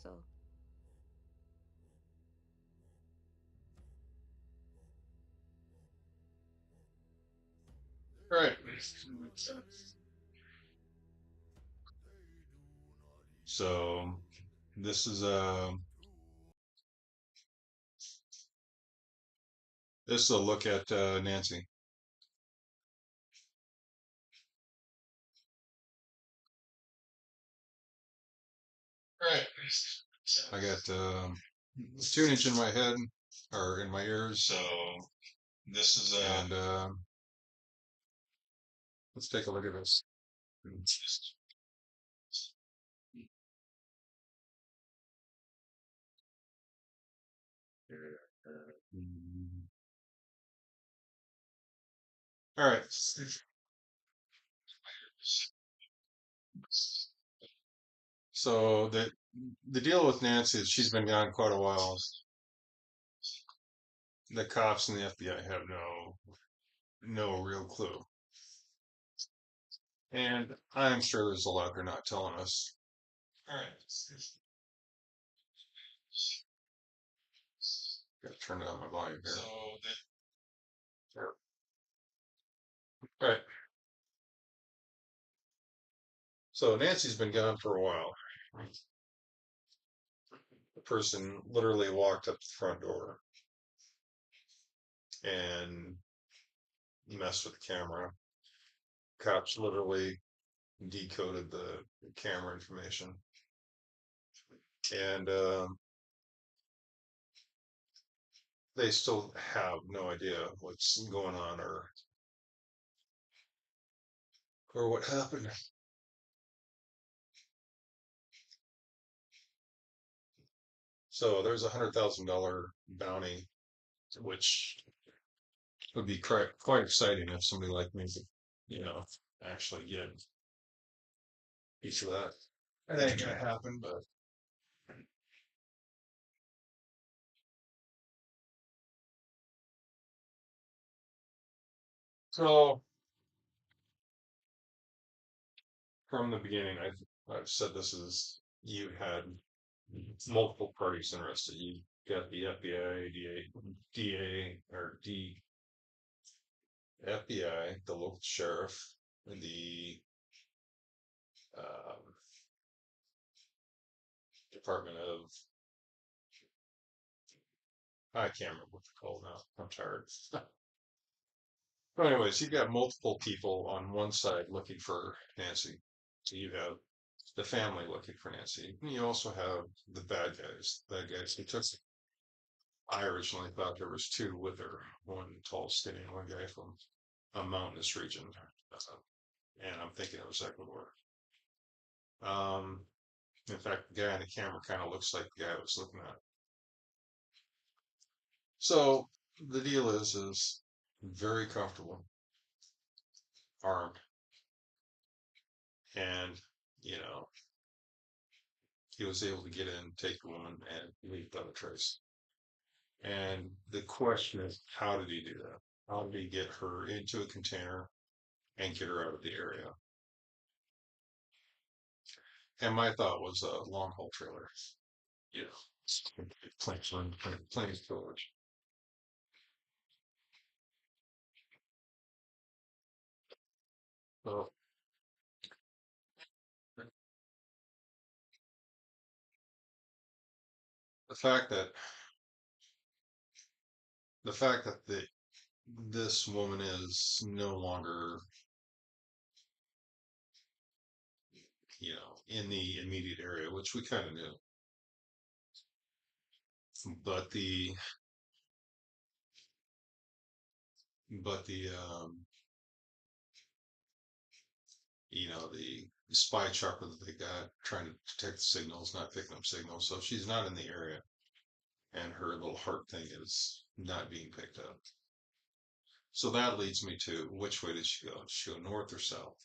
So, Right. So this is this is a look at Nancy. Right. I got a tunage in my head or in my ears. So this is and let's take a look at this. All right. So the deal with Nancy is she's been gone quite a while. The cops and the FBI have no real clue, and I'm sure there's a lot they're not telling us. All right. Got to turn down my volume here. All right. So Nancy's been gone for a while. The person literally walked up the front door and messed with the camera. Cops literally decoded the camera information, and they still have no idea what's going on or what happened. So there's $100,000 bounty, which would be quite exciting if somebody like me could, you know, actually get a piece of that. It ain't gonna happen, but so from the beginning, I've said this is you had multiple parties interested. You got the FBI, DA, or FBI, the local sheriff, the um, Department of, I can't remember what they're called now. I'm tired. But anyways, you've got multiple people on one side looking for Nancy. So you have the family looking for Nancy. And you also have the bad guys who took. I originally thought there was two with her, one tall, skinny, one guy from a mountainous region, and I'm thinking it was Ecuador. Um, in fact, the guy on the camera kind of looks like the guy I was looking at. So the deal is very comfortable, armed, and you know he was able to get in, take the woman, and leave without a trace. And the question is, how did he do that? How did he get her into a container and get her out of the area? And my thought was a long haul trailer, you know, plenty of storage. So the fact that this woman is no longer, in the immediate area, which we kind of knew, but the the spy chopper that they got trying to detect the signals, not picking up signals. So she's not in the area, and her little heart thing is not being picked up. So that leads me to which way did she go? Did she go north or south?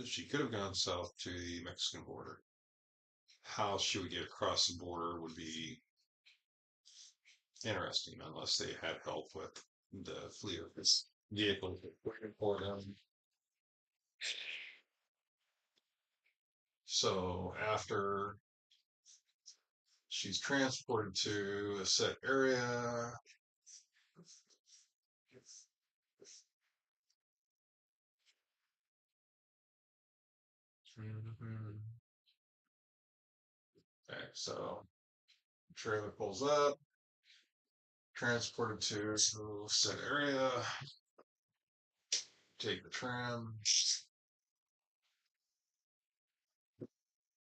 She could have gone south to the Mexican border. How she would get across the border would be interesting, unless they had help with the fleet of this vehicle for them. So after She's transported to a set area. Mhm. Okay, so trailer pulls up, transported to set area, take the tram,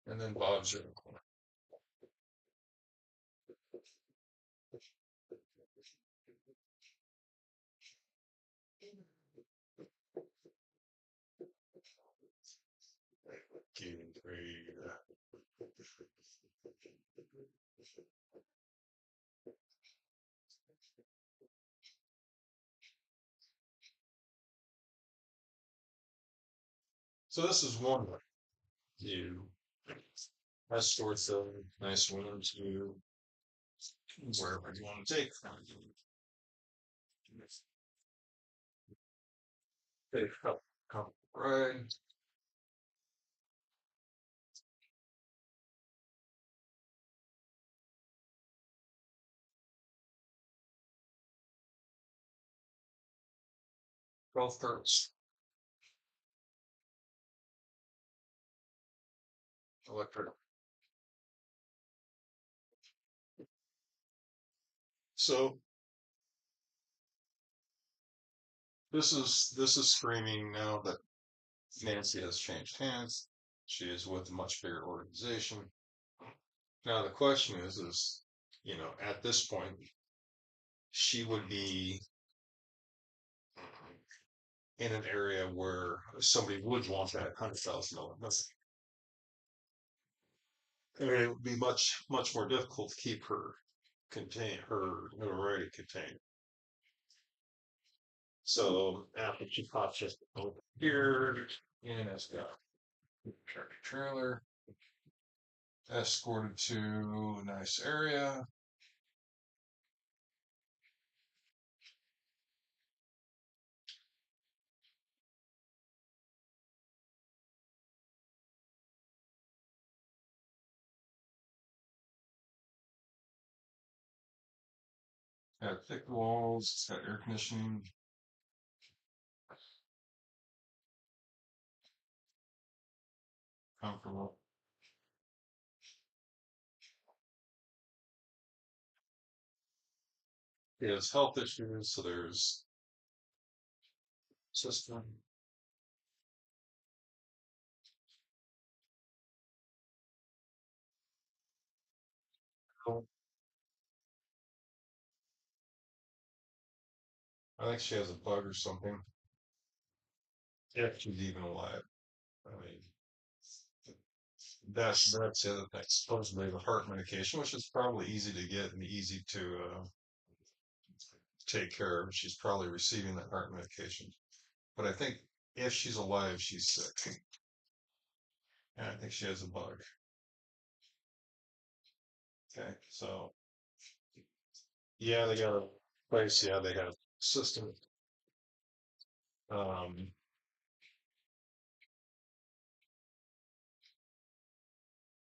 and then Bob's in the corner. Getting three. So this is one way you escort the nice woman to wherever you want to take them. They come right. Both girls. Electric. So this is screaming now that Nancy has changed hands. She is with a much bigger organization. Now the question is, at this point, she would be in an area where somebody would want that $100,000. I mean, it would be much, much more difficult to keep her notoriety contained. So after she pops just over here, and has got tractor trailer, escorted to a nice area. Got thick walls, it's got air conditioning, comfortable. It has health issues, so there's system. I think she has a bug or something. If she's even alive. I mean, that's the other thing. Supposedly the heart medication, which is probably easy to get and easy to take care of. She's probably receiving that heart medication. But I think if she's alive, she's sick. And I think she has a bug. Okay, so yeah, they got a place. Yeah, they have system. Um,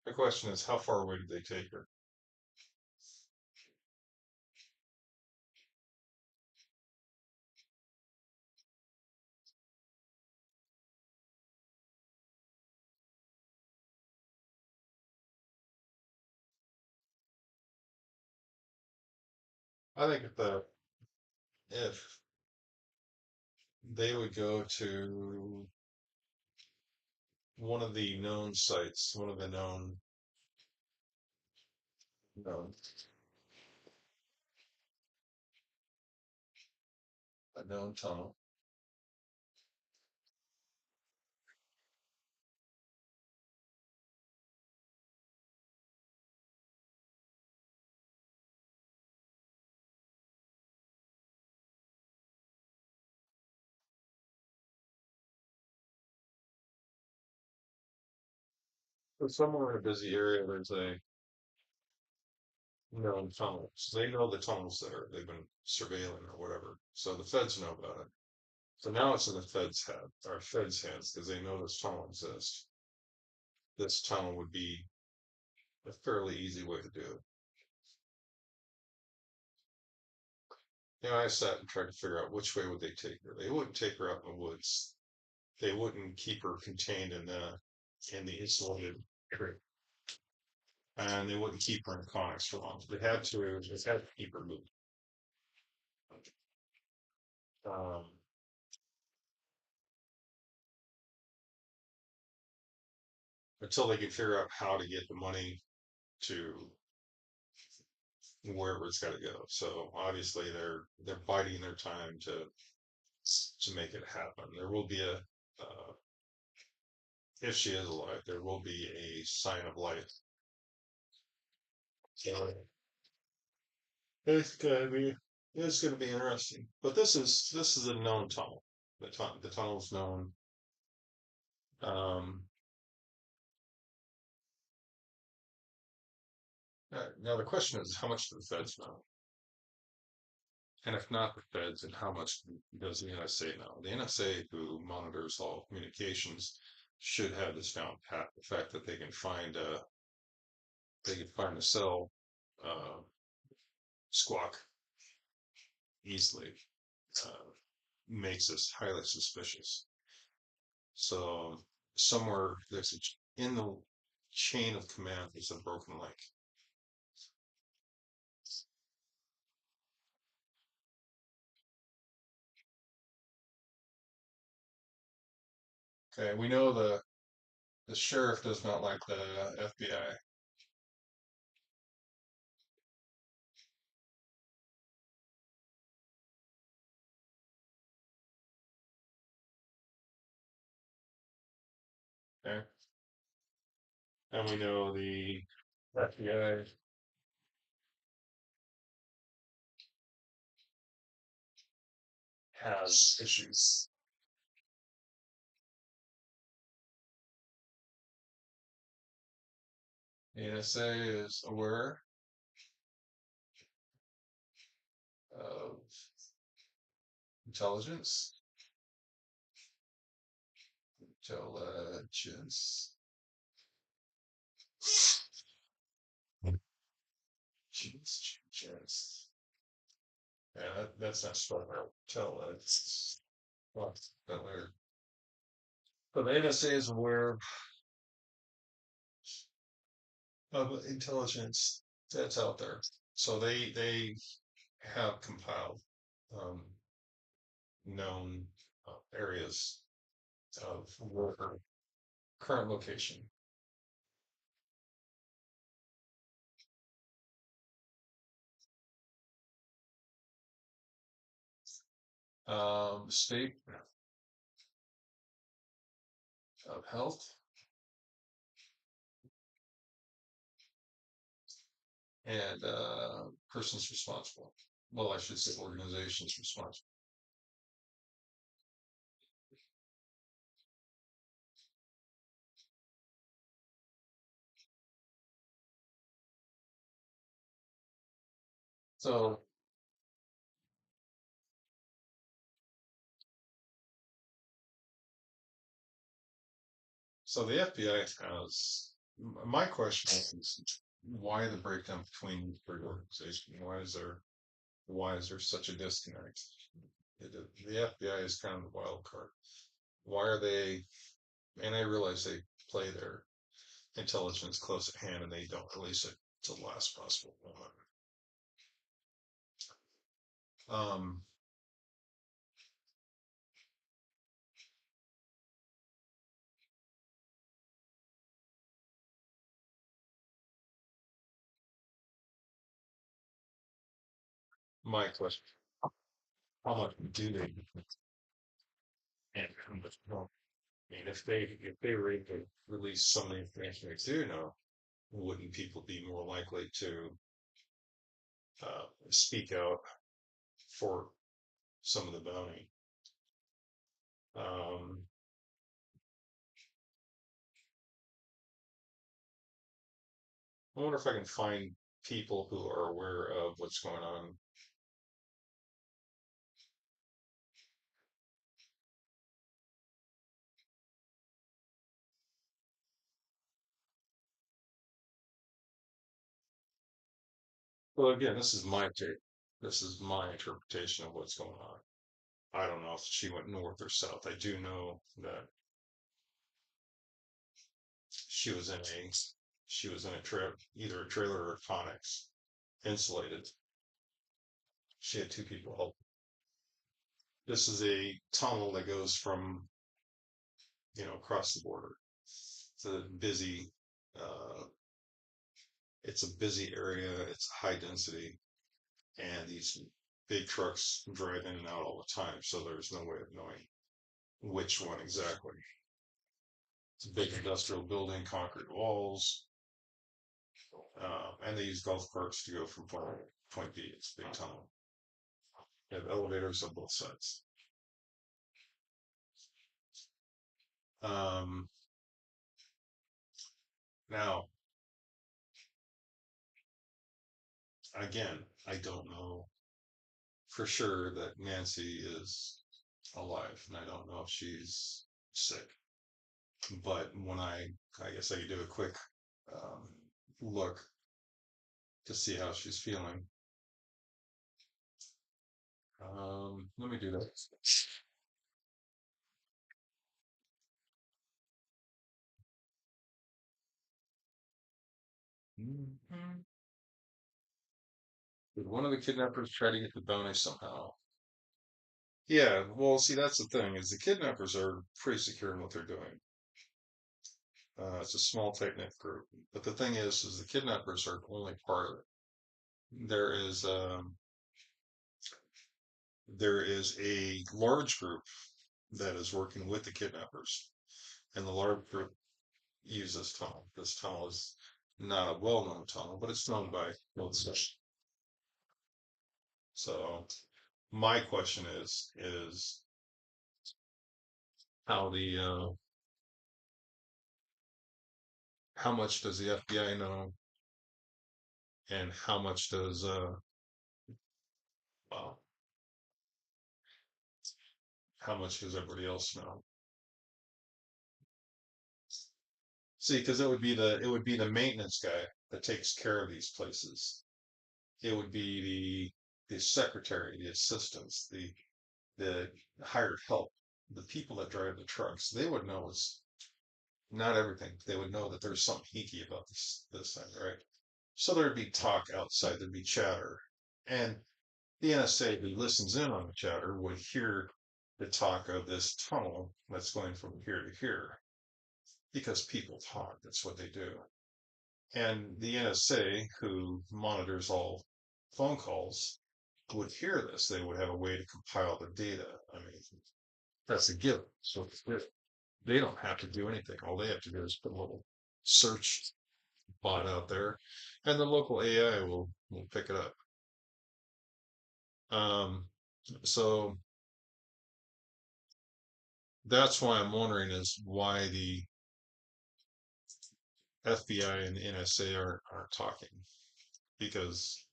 the question is, how far away did they take her? I think if they would go to one of the known sites, one of the known a known tunnel. So somewhere in a busy area, there's a known tunnel. So they know the tunnels there. They've been surveilling or whatever. So the feds know about it. So now it's in the feds' hands, because they know this tunnel exists. This tunnel would be a fairly easy way to do it. I sat and tried to figure out which way would they take her. They wouldn't take her out in the woods. They wouldn't keep her contained in the insulated area, and they wouldn't keep her in conex for long. They had to keep her moving. Um, until they could figure out how to get the money to wherever it's got to go. So obviously they're biding their time to make it happen. There will be if she is alive, there will be a sign of life. So it's gonna be interesting. But this is a known tunnel. The tunnel's known. Um, now the question is, how much do the feds know? And if not the feds, then how much does the NSA know? The NSA, who monitors all communications, should have this down pat. The fact that they can find a cell uh, squawk easily uh, makes us highly suspicious. So somewhere in the chain of command, there's a broken link. Okay, we know the sheriff does not like the FBI. Okay, and we know the FBI has issues. The NSA is aware of intelligence. Intelligence. Intelligence. Yeah, that's not spelled out. Intelligence. Well, that weird. But the NSA is aware of intelligence that's out there. So they have compiled um, known areas of worker current location. State of health and persons responsible. Well, I should say organizations responsible. So, so the FBI has. My question is, why the breakdown between the three organizations? Why is there such a disconnect? The FBI is kind of the wild card. Why are they? And I realize they play their intelligence close at hand and they don't release it till the last possible moment. Um, my question: how much do they and how much more? I mean, if they were able to release some of the information they do know, wouldn't people be more likely to speak out for some of the bounty? Um, I wonder if I can find people who are aware of what's going on. Well, again, this is my take. This is my interpretation of what's going on. I don't know if she went north or south. I do know that she was in a she was in a trip, either a trailer or a Connex, insulated. She had two people help. This is a tunnel that goes from across the border. It's a busy uh, it's a busy area. It's high density, and these big trucks drive in and out all the time. So there's no way of knowing which one exactly. It's a big industrial building, concrete walls, and they use golf carts to go from point B. It's a big tunnel. They have elevators on both sides. Um, Now, again, I don't know for sure that Nancy is alive, and I don't know if she's sick. But I guess I could do a quick um, look to see how she's feeling. Let me do that. Mhm. Did one of the kidnappers try to get the bounty somehow? Yeah, well, see, that's the thing is the kidnappers are pretty secure in what they're doing. It's a small, tight-knit group. But the thing is the kidnappers are only part of it. There is there is a large group that is working with the kidnappers, and the large group uses this tunnel. This tunnel is not a well-known tunnel, but it's known by most sections. So my question is how the how much does the FBI know, and how much does well, how much does everybody else know? See, because it would be the maintenance guy that takes care of these places. It would be the secretary, the assistants, the hired help, the people that drive the trucks. They would know is not everything. They would know that there's something hinky about this thing, right? So there'd be talk outside, there'd be chatter. And the NSA who listens in on the chatter would hear the talk of this tunnel that's going from here to here because people talk. That's what they do. And the NSA, who monitors all phone calls, would hear this. They would have a way to compile the data. I mean, that's a given. So they don't have to do anything. All they have to do is put a little search bot out there, and the local AI will pick it up. Um, so that's why I'm wondering is why the FBI and the NSA aren't talking because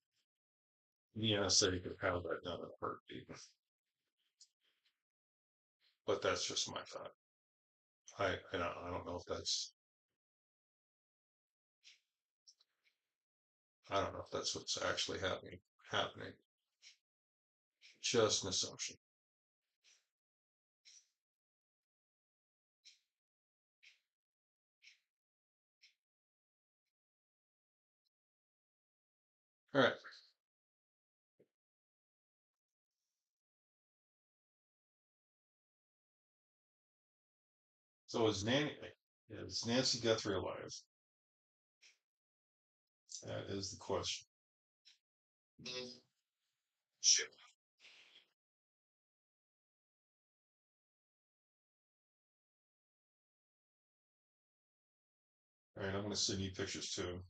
the NSA could have that done in a heartbeat. But that's just my thought. I don't know if I don't know if that's what's actually happening. Just an assumption. All right. So is Nancy Guthrie alive? That is the question. Shit. All right, I'm going to send you pictures too.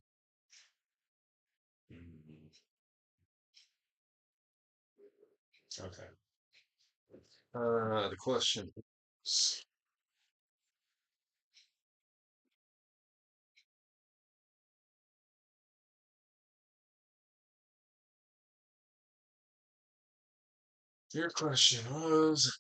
Mhm. Okay. The question is, your question was,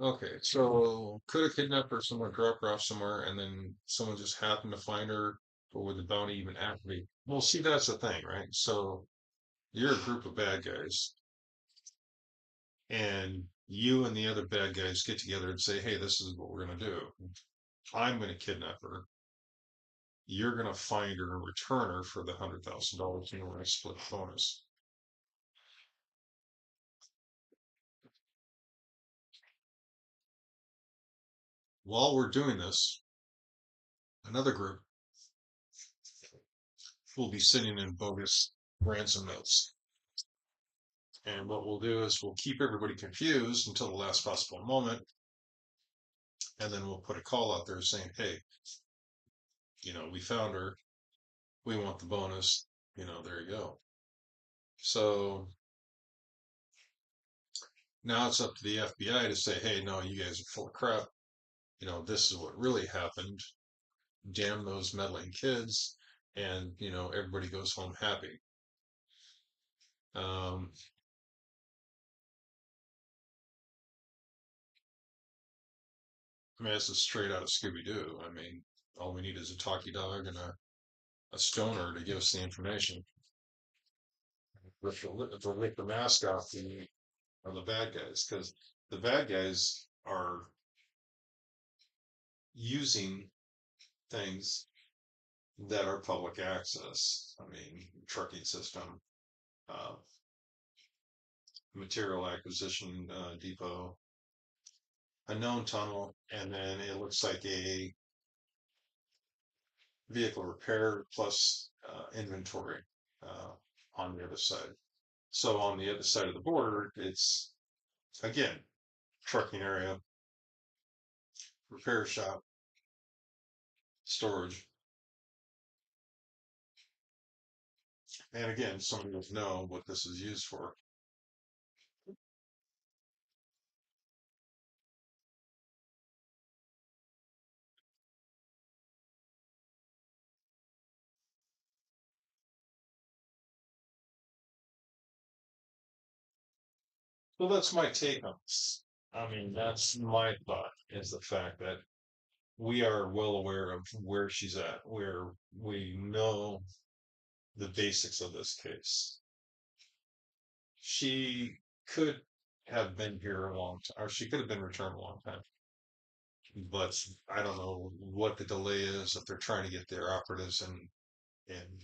Okay, so could a kidnapper someone drop her off somewhere and then someone just happened to find her, or would the bounty even activate? Well, see, that's the thing, right? So you're a group of bad guys, and you and the other bad guys get together and say, hey, this is what we're going to do. I'm going to kidnap her. You're going to find her and return her for the $100,000, and we're going to split the bonus. While we're doing this, another group will be sitting in bogus ransom notes. And what we'll do is we'll keep everybody confused until the last possible moment. And then we'll put a call out there saying, hey, we found her. We want the bonus. There you go. So now it's up to the FBI to say, hey, no, you guys are full of crap. This is what really happened. Damn those meddling kids. And, everybody goes home happy. Um, I mean, this is straight out of Scooby Doo. I mean, all we need is a talkie dog and a stoner to give us the information. To lick the mask off the bad guys, because the bad guys are using things that are public access. I mean, trucking system, uh, material acquisition depot, a known tunnel, and then it looks like a vehicle repair plus inventory uh, on the other side. So on the other side of the border, it's again trucking area, repair shop, storage, and again, somebody will know what this is used for. So that's my take on this. I mean, that's my thought is the fact that we are well aware of where she's at, where we know the basics of this case. She could have been here a long time, or she could have been returned a long time. But I don't know what the delay is, if they're trying to get their operatives in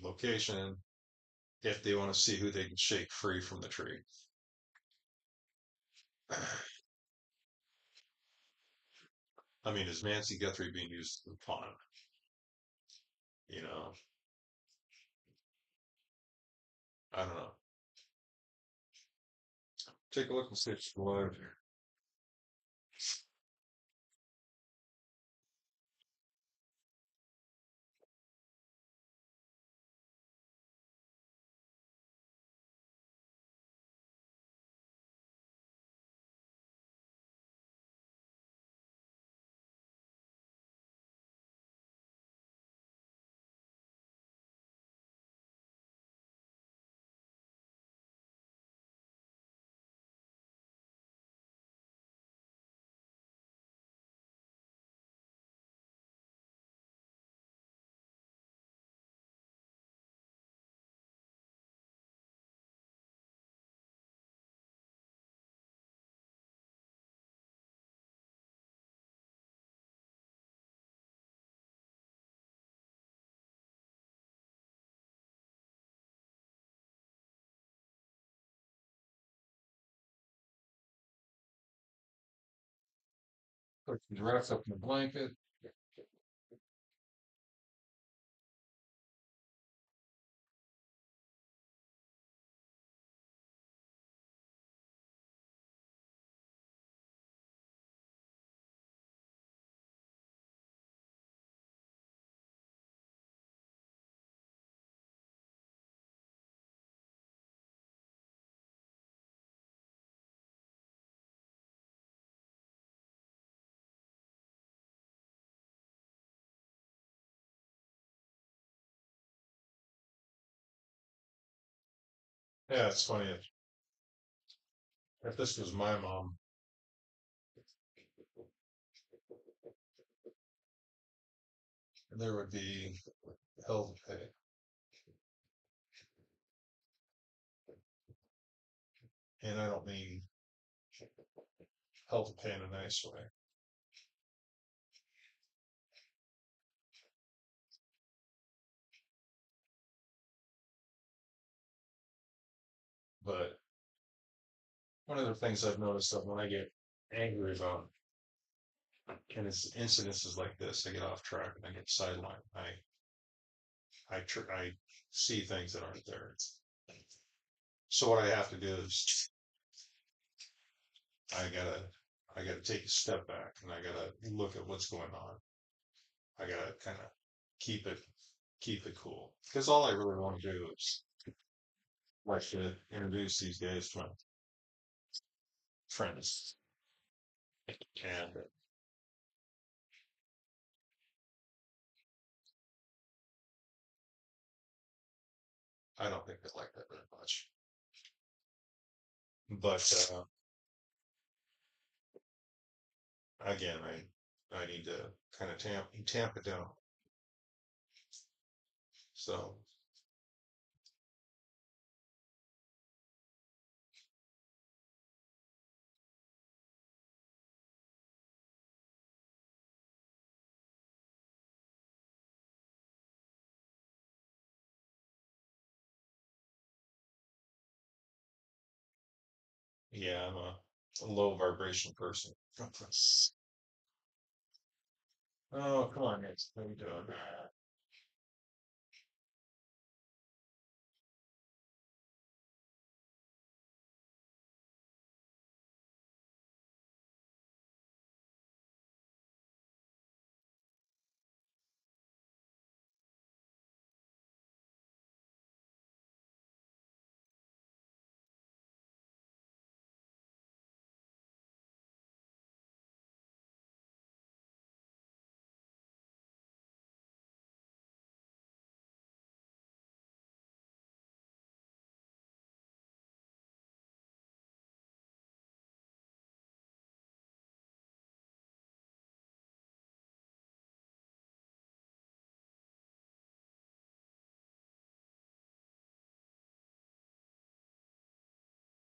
location, if they want to see who they can shake free from the tree. I mean, is Nancy Guthrie being used as a pawn? You know, I don't know. Take a look and see if she's alive here. Put the dress up in the blanket. Yeah, it's funny. If this was my mom, there would be hell to pay. And I don't mean hell to pay in a nice way. But one of the things I've noticed that when I get angry about and it's incidences like this, I get off track and I get sidelined. I see things that aren't there. So what I have to do is I gotta I gotta take a step back and I gotta look at what's going on. I gotta kind of keep it keep it cool because all I really want to do is like to introduce these guys to my friends, and I don't think they like that very much. But again, I need to kind of tamp it down. So yeah, I'm a low vibration person. Oh, come on, Nick. How you doing?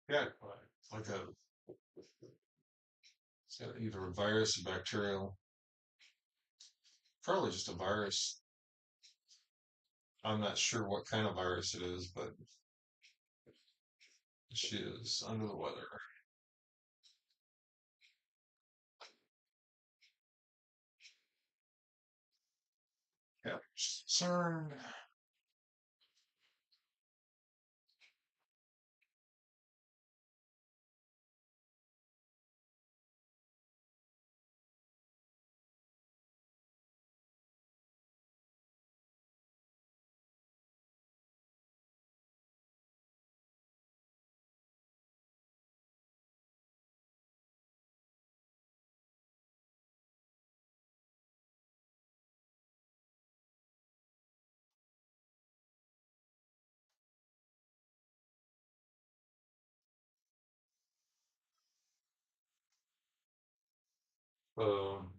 Yeah, like a it's got either a virus or bacterial. Probably just a virus. I'm not sure what kind of virus it is, but she is under the weather. Yeah. Concerned. Um,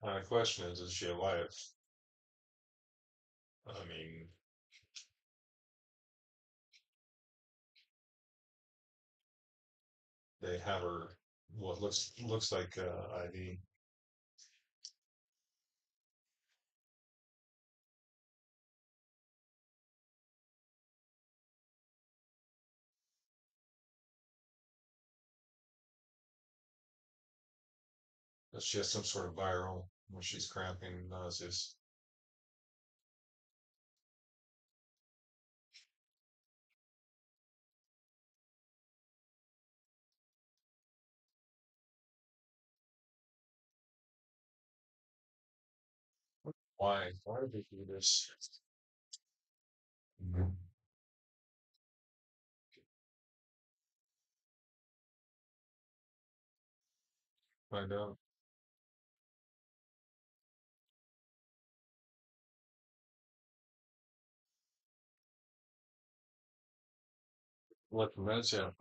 the question is she alive? I mean, they have her what looks like IV. That she has some sort of viral when she's cramping, nauseous. Why? Why do they do this? Mhm. Find out. What the meds have?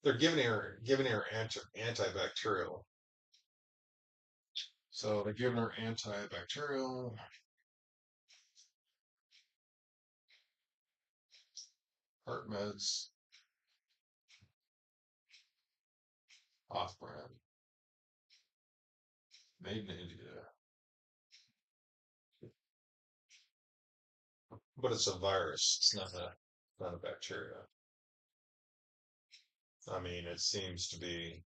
They're giving her antibacterial. So they're giving her antibacterial heart meds off brand, made in India. But it's a virus. It's not a bacteria. I mean, it seems to be.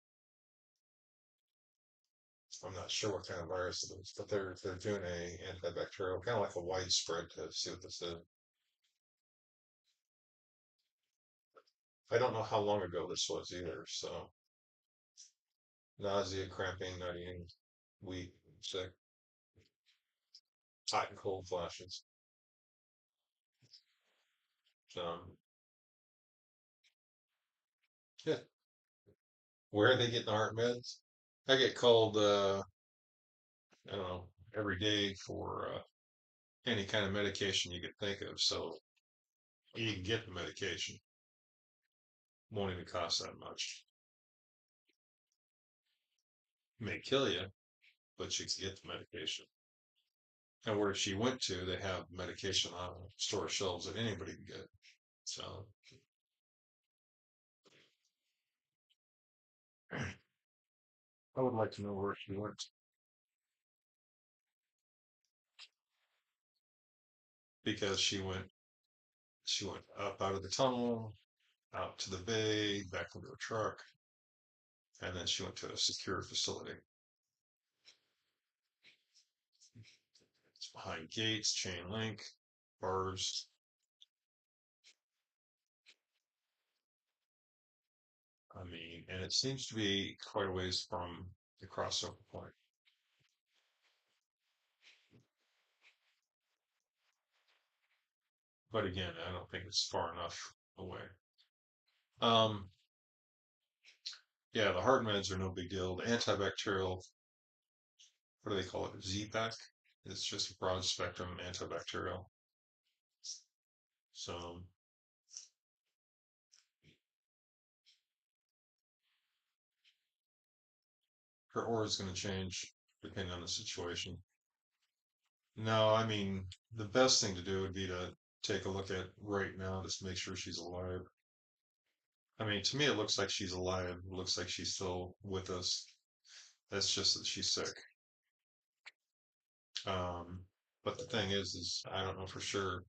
I'm not sure what kind of virus it is, but they're doing a antibacterial, kind of like a widespread to see what this is. I don't know how long ago this was either. So nausea, cramping, not eating, weak, sick, hot and cold flashes. Yeah, where are they getting the heart meds? I get called, I don't know, every day for any kind of medication you could think of. So you can get the medication. Won't even cost that much. May kill you, but you can get the medication. And where she went to, they have medication on store shelves that anybody can get. So I would like to know where she went because she went up out of the tunnel, out to the bay, back into a truck, and then she went to a secure facility. It's behind gates, chain link, bars. I mean, and it seems to be quite a ways from the crossover point. But again, I don't think it's far enough away. Um, yeah, the heart meds are no big deal. The antibacterial, what do they call it? Z-Pack. It's just a broad spectrum antibacterial. So her aura is going to change depending on the situation. No, I mean, the best thing to do would be to take a look at right now just to make sure she's alive. I mean, to me, it looks like she's alive. It looks like she's still with us. That's just that she's sick. Um, but the thing is I don't know for sure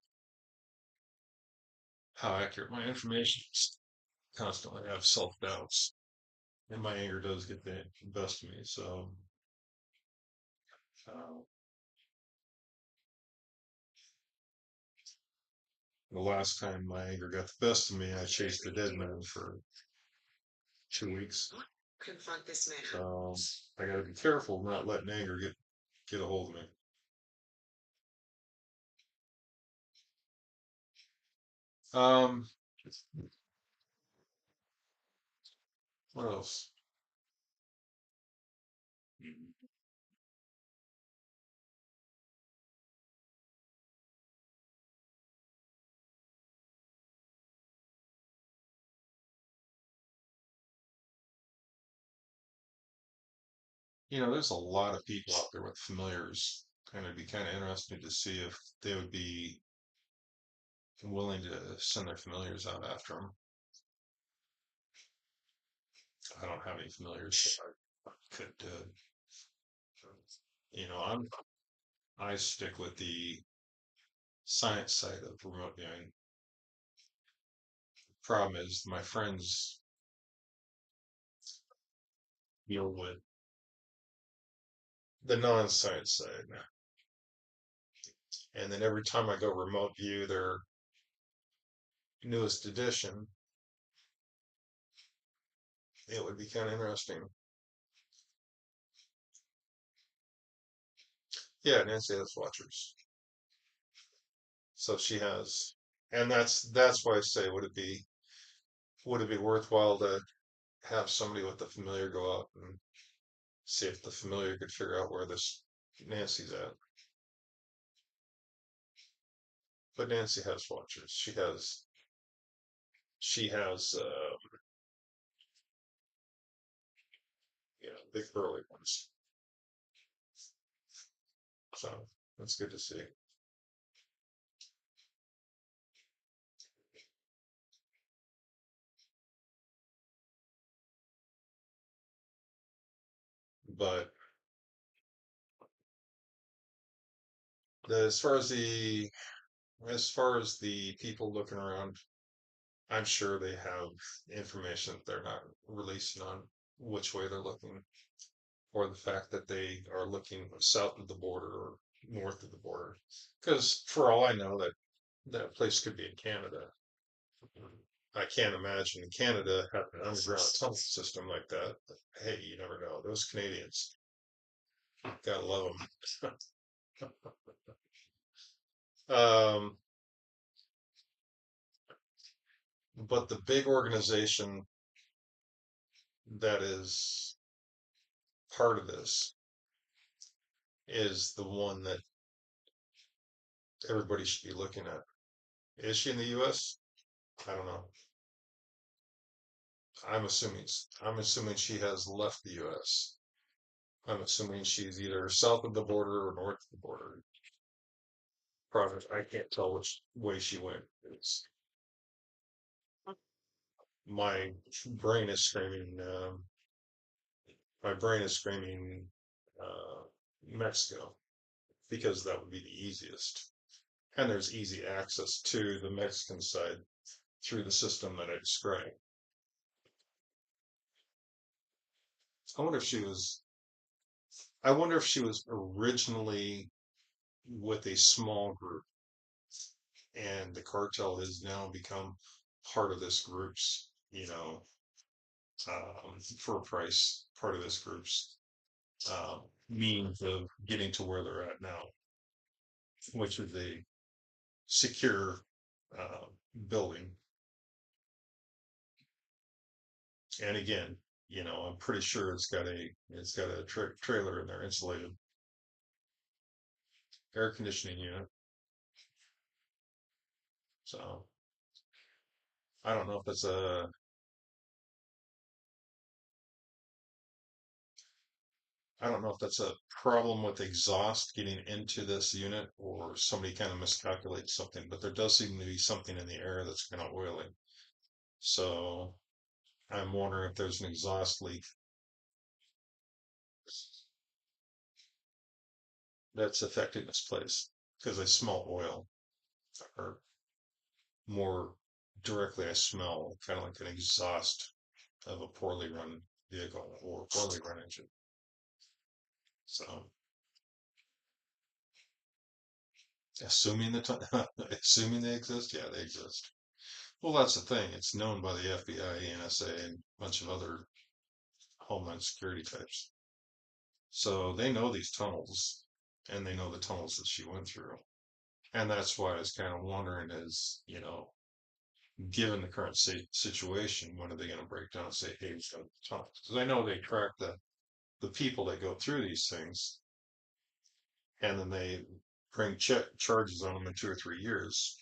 how accurate my information is. Constantly have self doubts, and my anger does get the best of me. So, uh, the last time my anger got the best of me, I chased a dead man for 2 weeks. Confront this man. So I got to be careful not letting anger get a hold of me. Um, what else? There's a lot of people out there with familiars, and it'd be kind of interesting to see if they would be willing to send their familiars out after them. I don't have any familiars that I could, I stick with the science side of remote viewing. Problem is, my friends deal with the non-science side, and then every time I go remote view their newest edition, it would be kind of interesting. Yeah, Nancy has watchers, so she has, and that's why I say, would it be worthwhile to have somebody with the familiar go out and see if the familiar could figure out where this Nancy's at? But Nancy has watchers. She has big burly ones. So that's good to see. But as far as the people looking around, I'm sure they have information that they're not releasing on which way they're looking, or the fact that they are looking south of the border or north of the border. Because for all I know, that place could be in Canada. I can't imagine Canada having an underground tunnel system like that. But hey, you never know. Those Canadians, gotta love them. Um, but the big organization that is part of this is the one that everybody should be looking at. Is she in the U.S.? I don't know. I'm assuming she has left the U.S. I'm assuming she's either south of the border or north of the border. Probably, I can't tell which way she went. My brain is screaming. My brain is screaming Mexico because that would be the easiest, and there's easy access to the Mexican side through the system that I described. I wonder if she was. I wonder if she was originally with a small group, and the cartel has now become part of this group's, for a price, part of this group's means of getting to where they're at now, which is a secure uh, building. And again, I'm pretty sure it's got a trailer in there, insulated air conditioning unit. So I don't know if it's a I don't know if that's a problem with exhaust getting into this unit or somebody kind of miscalculates something, but there does seem to be something in the air that's kind of oily. So I'm wondering if there's an exhaust leak that's affecting this place because I smell oil, or more directly, I smell kind of like an exhaust of a poorly run vehicle or poorly run engine. So assuming assuming they exist, yeah, they exist. Well, that's the thing. It's known by the FBI, NSA, and a bunch of other Homeland Security types. So they know these tunnels, and they know the tunnels that she went through. And that's why I was kind of wondering is, given the current situation, when are they going to break down and say, hey, we've got the tunnels? Because I know they track the people that go through these things, and then they bring charges on them in 2 or 3 years.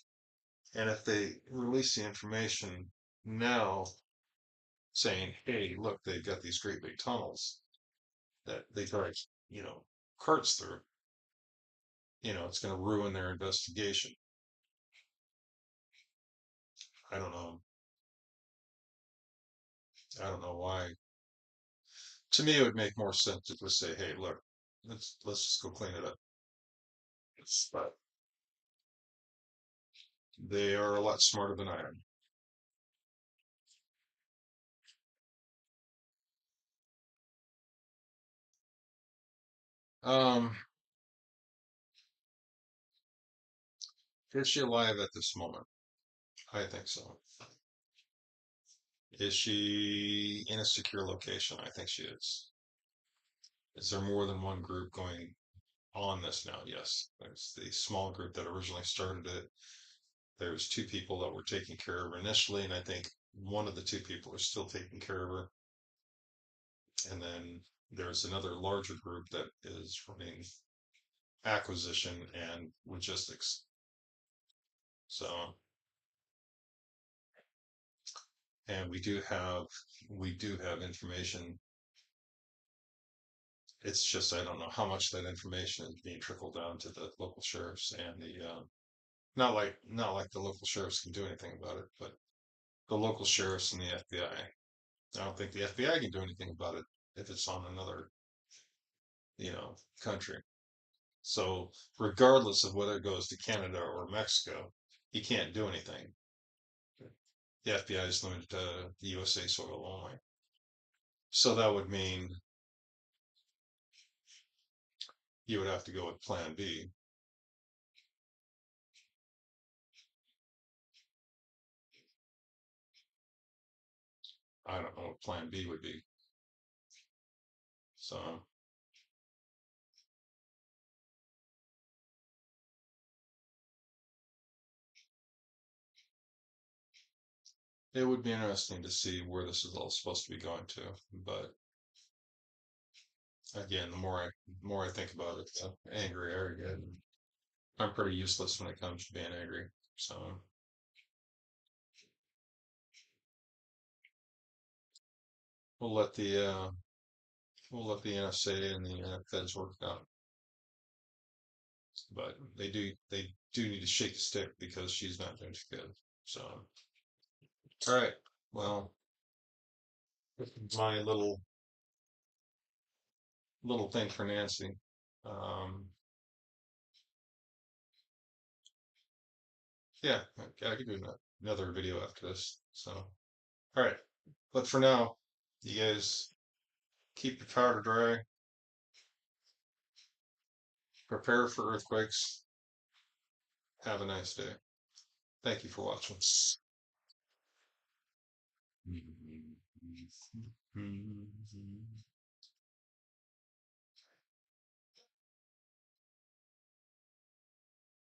And if they release the information now saying, hey, look, they've got these great big tunnels that they drive, carts through, it's going to ruin their investigation. I don't know. I don't know why. To me, it would make more sense to just say, "Hey, look, let's just go clean it up." But they are a lot smarter than I am. Um, is she alive at this moment? I think so. Is she in a secure location? I think she is. Is there more than one group going on this now? Yes. There's the small group that originally started it. There's two people that were taking care of her initially, and I think one of the two people are still taking care of her. And then there's another larger group that is running acquisition and logistics. So, and we do have information. It's just I don't know how much that information is being trickled down to the local sheriffs and the not like the local sheriffs can do anything about it, but the local sheriffs and the FBI. I don't think the FBI can do anything about it if it's on another, country. So regardless of whether it goes to Canada or Mexico, he can't do anything. The FBI is limited to the USA soil only. So that would mean you would have to go with Plan B. I don't know what Plan B would be. So it would be interesting to see where this is all supposed to be going to. But again, the more I think about it, the angrier I get. I'm pretty useless when it comes to being angry. So we'll let the uh, we'll let the NSA and the feds work it out. But they do need to shake the stick because she's not doing too good. So all right, well, my little thing for Nancy. Um, yeah, I could do another video after this. So all right, but for now, you guys keep your powder dry, prepare for earthquakes. Have a nice day. Thank you for watching.